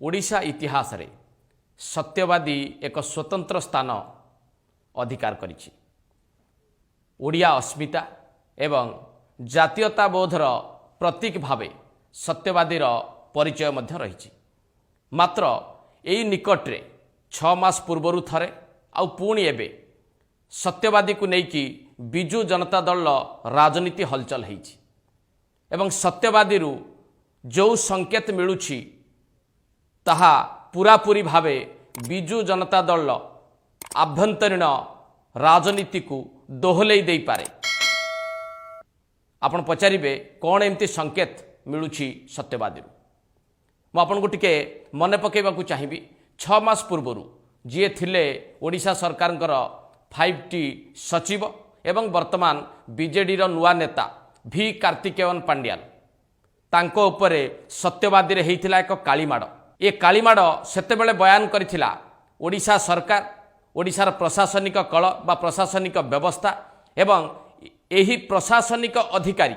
ओडिशा इतिहास रे सत्यवादी एक स्वतंत्र स्थान अधिकार करिछि। ओडिया अस्मिता एवं जातीयताबोधर प्रतीक भावे सत्यवादीर परिचय मध्य रही। मात्र एई निकटरे 6 मास पूर्वरु थरे आउ पुणी एबे सत्यवादी को नेकी बिजु जनता दल राजनीति हलचल होइछि एवं सत्यवादी जो संकेत मिलुछि ताहा पूरापूरी भावे बिजु जनता दल आभ्यंतरीण राजनीति को दोहलै दे पारे। आपण पचारिबे कौन एमती संकेत मिलुछि सत्यवादी। मु आपनको टिके मने पकेबाकू चाहिबी 6 मास पूर्वरु जी थिले ओडिशा सरकारଙ୍କର 5T सचिव एवं वर्तमान बीजेडी रो नुआ नेता भी कार्तिकेयन पांड्यान तांको उपरे सत्यवादी रे हेइथिला एक कालीमाड़। ए कालीमाड़ सेतेबेले बयान करिथिला ओडिशा सरकार ओडिशार प्रशासनिक कल बा प्रशासनिक व्यवस्था एवं एही प्रशासनिक अधिकारी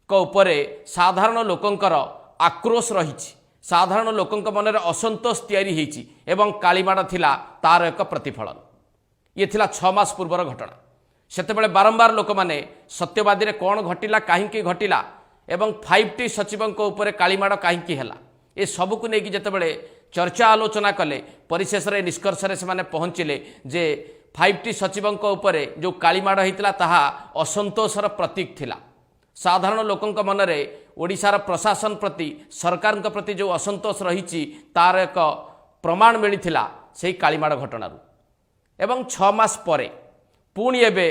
को उपरे साधारण लोकंकर आक्रोश रहिछि। साधारण लोकंक मन रे असंतोष तैयारी हेइछि एवं कालीमाड़ थिला तार एक प्रतिफलन। ये थिला 6 मास पूर्वर घटना। सेतेबेले बारंबार लोक माने सत्यवादी रे कोन घटिला काहींकी घटिला एवं 5T सचिवंक उपरे कालीमाड़ काहींकी हैला ए सबु को नेकी जेतेबेले चर्चा आलोचना कले परिशेष रे निष्कर्ष रे से माने पहुंचिले जे 5T सचिवंक उपरे जो कालीमाड़ हेतिला ताहा असंतोषर प्रतीक थिला। साधारण लोकंक मन रे ओडिशार प्रशासन प्रति सरकारक प्रति जो असंतोष रहिछि तार एक प्रमाण मिलिथिला सेही कालीमाड़ घटनारू। एवं 6 मास परे पुणी एबे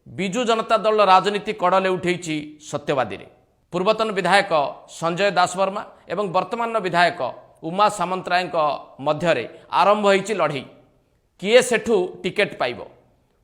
बिजु जनता दल राजनीति कड़ले उठेछि सत्यवादी रे। पूर्वतन विधायक संजय दास वर्मा एवं वर्तमान विधायक उमा सामंतराय मध्यरे आरंभ होइछि लड़ई। किए सेठू टिकेट पाइबो।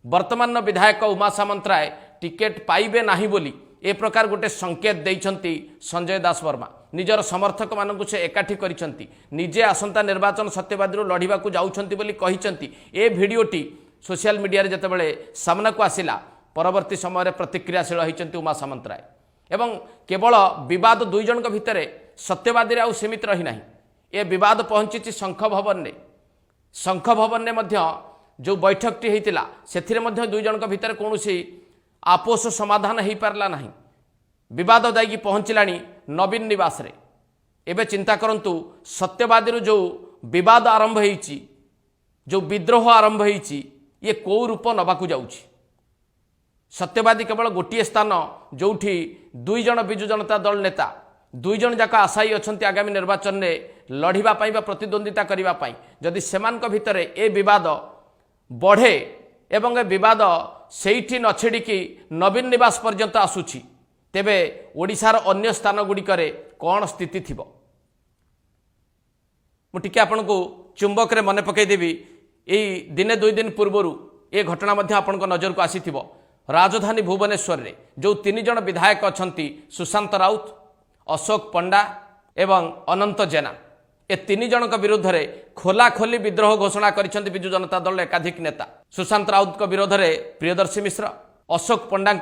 वर्तमान विधायक उमा सामंतराय टिकेट पाइबे नाही बोली ए प्रकार गोटे संकेत देइछंती संजय दास वर्मा। निजर समर्थक मानकु से एकाठी करिसंती निजे आसंता निर्वाचन सत्यवादी लड़िबा को जाउछंती बोली कहिसंती। ए भिडियोटी सोशल मीडिया रे जतबेले सामना को आसिला परवर्ती समय रे प्रतिक्रियाशील होइछंती उमा सामंतराय। एवं केवल विवाद दुई जनक भितरे सत्यवादी रे आउ सीमित रही नाही। ए विवाद पहुंची शंख भवन ने। शंख भवन ने मध्य जो बैठकटी हेतिला सेथिरे मध्य दुई जनक भितरे कोनोसी आपोष समाधान हो पारला नहीं। विवाद दायकी पहुँचलानी नवीन निवास रे। एबे चिंता करंतु सत्यवादी जो विवाद आरंभ होइछि जो विद्रोह आरंभ होइछि ये को रूप नबाकू जाउछि। सत्यवादी केवल गोटे स्थान जोठी 2 जन बिजु जनता दल नेता 2 जन जाक आशायी अछंती आगामी निर्वाचन में लड़िबा पाई बा प्रतिद्वंदिता करिबा पाई। जदि सेमानक भितरे ए विवाद बढ़े एवं ए विवाद सेठी न छेड़िकी नवीन निवास पर्यंत आसुछि तेबे ओडिशार अन्य स्थान गुड़िकरे कौन स्थिति थिबो। मुटिके आपनको चुंबक रे मने पकई देबी एई दिने 2 दिन पूर्वरु ए घटना मध्य आपनको नजर को आसीथिबो। राजधानी भुवनेश्वर रे जो 3 जन विधायक अछंती सुशांत राउत अशोक पंडा एवं अनंत जेना ए 3 जनक विरुद्ध रे खोला खोली विद्रोह घोषणा करिसंती बिजु जनता दल एकाधिक नेता। सुशांत राउत को विरोध रे प्रियदर्शी मिश्र अशोक पंडा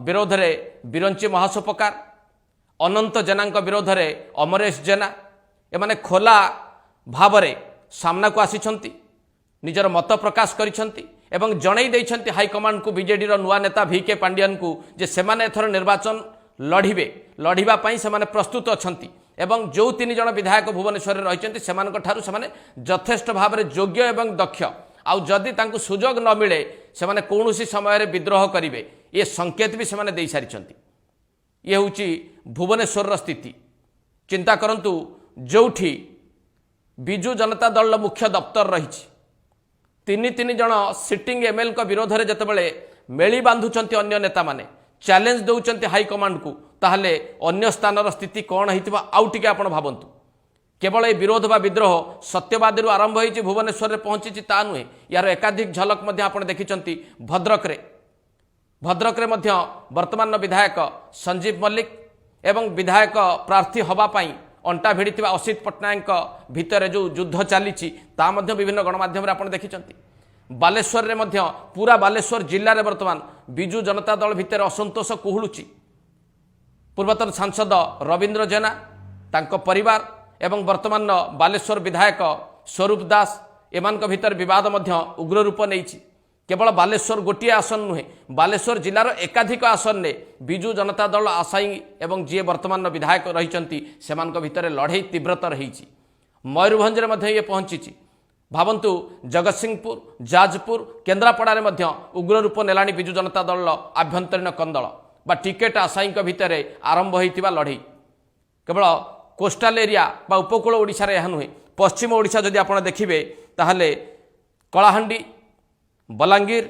विरोध रे बिरंची महासोपकार अनंत जेना विरोध रे अमरेश जेना एमाने खोला भावरे सामना को आसीछंती निजर मत प्रकाश करिसंती एवं जणई दैछंती हाईकमांड को बीजेडी रो नुआ नेता VK पांड्यान को जे सेमाने एथर निर्वाचन लड़िबे लड़िबा पई सेमाने प्रस्तुत अछंती एवं जो 3 जन विधायक भुवनेश्वर रे रहिचंती सेमानक ठारू सेमाने यथेष्ट भावरे योग्य एवं दक्ष आउ जदि तांकु सुजोग न मिले सेमाने कोनोसी समय रे विद्रोह करिवे ये संकेत भी सेमाने देई सारिचंती। ये होची भुवनेश्वर रो स्थिति। चिंता करंतु जोठी बिजु जनता दल मुख्य दफ्तर रहिछि 3 जन सिटिंग ML को विरोध रे जतबेले मेली बांधुचंती अन्य नेता माने चैलेंज दउचंती हाईकमांड को ताहले अन्य स्थानर स्थिति कौन होइतिबा आउ टिके आपण भाबंतु। केवल ए विरोध बा विद्रोह सत्यवादी आरंभ होइछि भुवनेश्वर रे पहुंची ता नुहे यार एकाधिक झलक मध्य आपण देखिचंती भद्रक रे मध्य वर्तमान विधायक संजीव मल्लिक एवं विधायक प्रार्थी हवा पाई अंटा भिड़ी असित पट्टनायक भितर जो युद्ध चली विभिन्न गणमाध्यम आपण देखिचंती। बालेश्वर रे मध्य पूरा बालेश्वर जिल्ला रे वर्तमान बिजु जनता दल भितर असंतोष कुहुलुची। पूर्वतन सांसद रविंद्र जेना तांको परिवार एवं वर्तमान बालेश्वर विधायक स्वरूप दास एमानक भितर विवाद मध्य उग्र रूप नहीं। केवल बालेश्वर गोटे आसन नुहे बालेश्वर जिलार एकाधिक आसन ने विजु जनता दल आशायी एवं जी वर्तमान विधायक रही भितर लड़े तीव्रतर रही। मयूरभंज ये पहुंची भावंतु जगतसिंहपुर जाजपुर केन्द्रापड़ा में उग्र रूप नेलाणी विजु जनता दल आभ्यंतरीण कंदल बा टिकेट आशायी भितर आरंभ होता लड़े केवल कोस्टाल एरिया बा उपकूल ओडिशा यह नुहे पश्चिम ओडिशा जदि आप देखिए ताहले कलाहांडी बलांगीर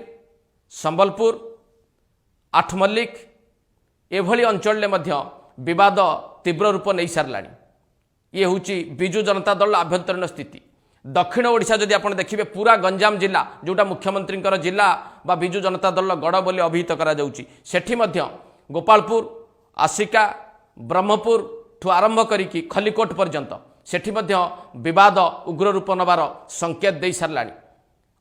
संबलपुर आठमल्लिक एभली अंचल विवाद तीव्र रूप नहीं सारा। ये हूँ विजु जनता दल आभ्यंतरीण स्थिति। दक्षिण ओडिशा जदि आप देखिए पूरा गंजाम जिला जोटा मुख्यमंत्री जिला बा विजु जनता दल गड़ बोली अभिहित करा जाउची सेठी मध्य गोपालपुर आसिका ब्रह्मपुर ठू आरंभ करिकी खलिकोट पर्यंत सेठी मध्य विवाद उग्र रूप नबार संकेत दे सारा।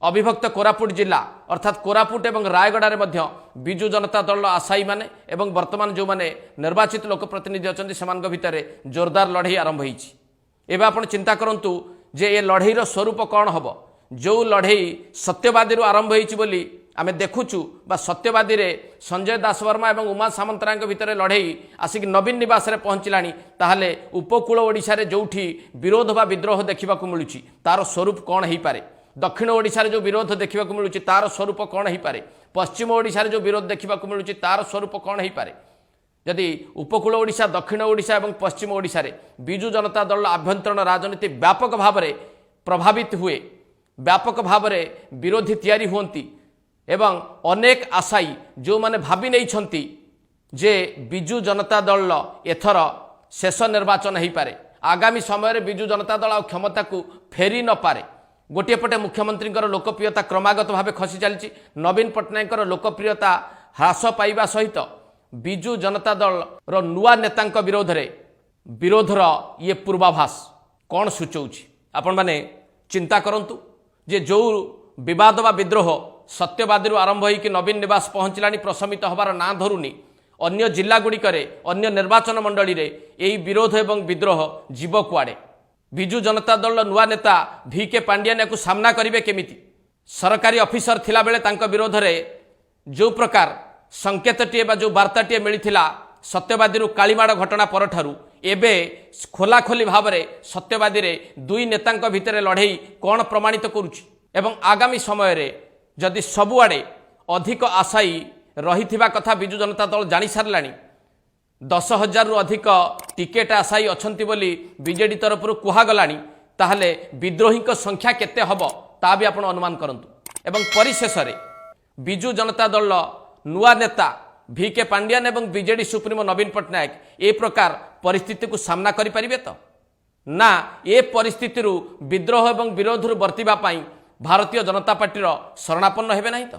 अविभक्त कोरापुट जिला अर्थात कोरापुट एवं रायगड़ा में विजु जनता दल आशायी माने एवं वर्तमान जो माने निर्वाचित लोकप्रतिनिधि अच्छा से भितर जोरदार लड़ाई आरंभ होती। एवं आप चिंता करूँ जे ये लड़ाईर स्वरूप कौन हम जो लड़ाई सत्यवादी आरंभ होती आम देखुचु बा सत्यवादी रे संजय दास वर्मा और उमा सामंतराय भितर लड़ाई आसिक नवीन निवास रे पहुँचलानी ताहले उपकूल ओडिशा रे जोठी विरोध बा विद्रोह देखा मिलूँ तार स्वरूप कौन हो पारे। दक्षिण ओडिशा रे जो विरोध देखा मिलूँ तार स्वरूप कौन हो पारे। पश्चिम ओडिशा रे जो विरोध देखा मिलूँ तार स्वरूप कौन हो पारे। यदि उपकूल ओडिशा दक्षिण ओडिशा और पश्चिम ओडिशा रे विजु जनता दल आभ्यंतरण राजनीति व्यापक भाव में प्रभावित हुए व्यापक भाव में विरोधी तैयारी हुंती एवं अनेक आशायी जो माने भावी नहीं जे विजु जनता दल एथर शेष निर्वाचन हो पारे। आगामी समय विजु जनता दल क्षमता को फेरी न पारे। गोटे पटे मुख्यमंत्री लोकप्रियता क्रमागत भाव खसी चली नवीन पट्टनायक लोकप्रियता ह्रास पाइबा सहित विजु जनता दल नुआ नेता विरोधर ये पूर्वाभास कौन सूचौछि आपण माने चिंता करंतु जे जो विवाद बा विद्रोह सत्यवादी आरंभ होकर नवीन निवास पहुँचलानी प्रशमित हबार ना धरुनी अन्य जिला गुड़िकरे अन्य निर्वाचन मंडली रे यही विरोध एवं विद्रोह जीव कुआड़े। विजु जनता दल नुआ नेता VK पांडियान को सामना करेंगे केमिति। सरकारी ऑफिसर थिला बेले तांको विरोध रे जो प्रकार संकेतटीए बा जो वार्ताटीए मिलिथिला सत्यवादी कालीमाड़ घटना परठारु एबे खोलाखोली भाव में सत्यवादी रे दुई नेतांक भितर लड़ाई कौन प्रमाणित करुछि एवं आगामी समय रे जदि सबुआड़े अधिक आशायी रही कथा विजु जनता दल जानी सारानी 10,000 रु अधिक टिकेट आशायी अछंती बोली बीजेडी तरफ कहगलानी ताहले विद्रोही संख्या केते हब ता भी आपण अनुमान करंतु। एवं परिशेष रे विजु जनता दल नुआ नेता VK पांडियान एवं बीजेडी सुप्रीमो नवीन पट्टनायक ए प्रकार परिस्थिति को सामना करि परिबे तो ना ए परिस्थिति विद्रोह एवं विरोध वर्तिबा भारतीय जनता पार्टी शरणापन्न हेबे नहीं तो।